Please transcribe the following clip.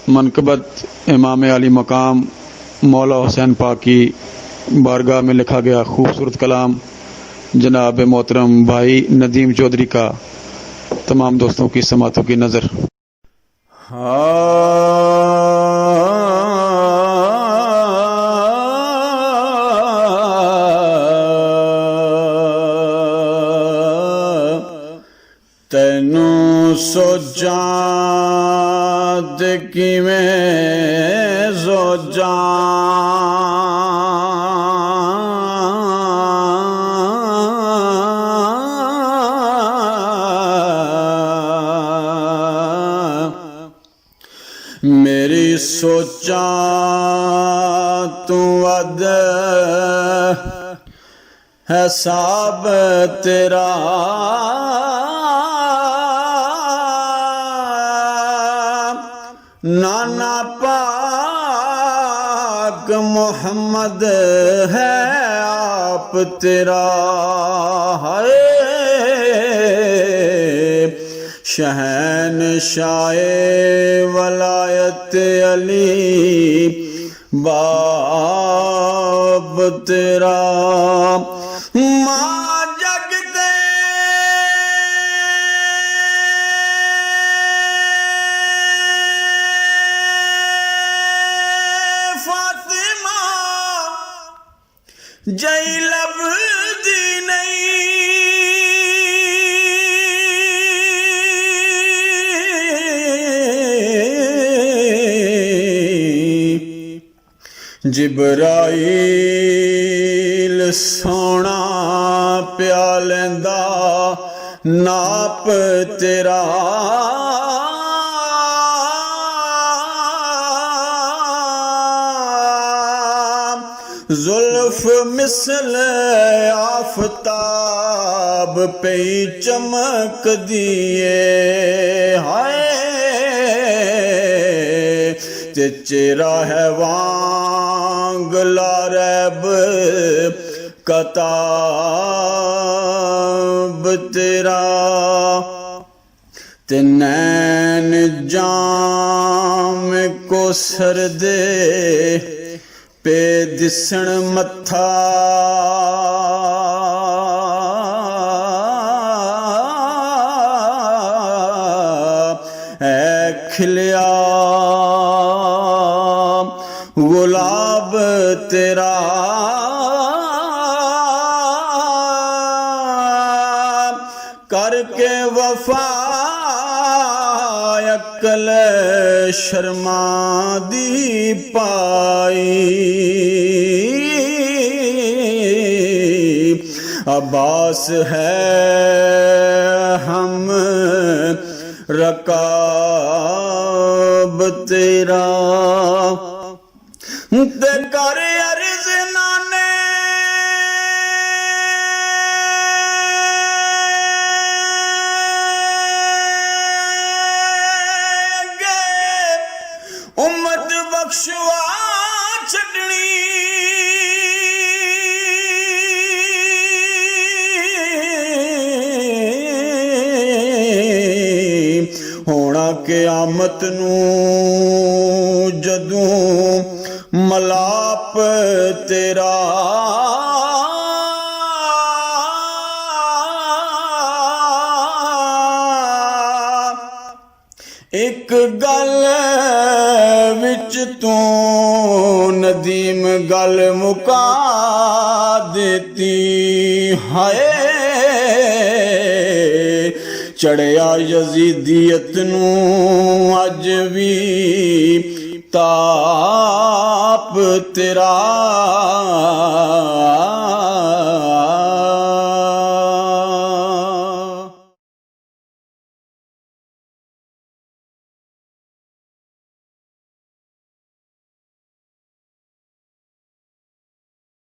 منقبت امام علی مقام مولا حسین پاک کی بارگاہ میں لکھا گیا خوبصورت کلام جناب محترم بھائی ندیم چودھری کا تمام دوستوں کی سماعتوں کی نظر۔ تینوں سوچاں تے کیویں سوچاں، میری سوچاں تو ود حساب تیرا، نانا پاک محمد ہے آپ تیرا، ہے شہنشاہ ولایت علی باب تیرا، ماں جگتے فاطمہ جئی لبدی نہیں، جبرائیل سونا پیا لیندا ناپ تیرا، زلف مثل آفتاب پہ چمک دیے، ہائے تے چہرہ ہے وانگلا ریب کتاب تیرا، تے نین جام کو سر دے پہ دسن متھا، اے کھلیا گلاب تیرا، کر کے وفا عقل شرما دی پائی، عباس ہے ہم رکاب تیرا، تے کر عرض نانے امت بخشوا چھڈنی، ہونا قیامت نو جدوں ملاپ تیرا، ایک گل وچ تو ندیم گل مکا دیتی، ہائے چڑھیا یزیدیت نو اج بھی تاپ تیرا،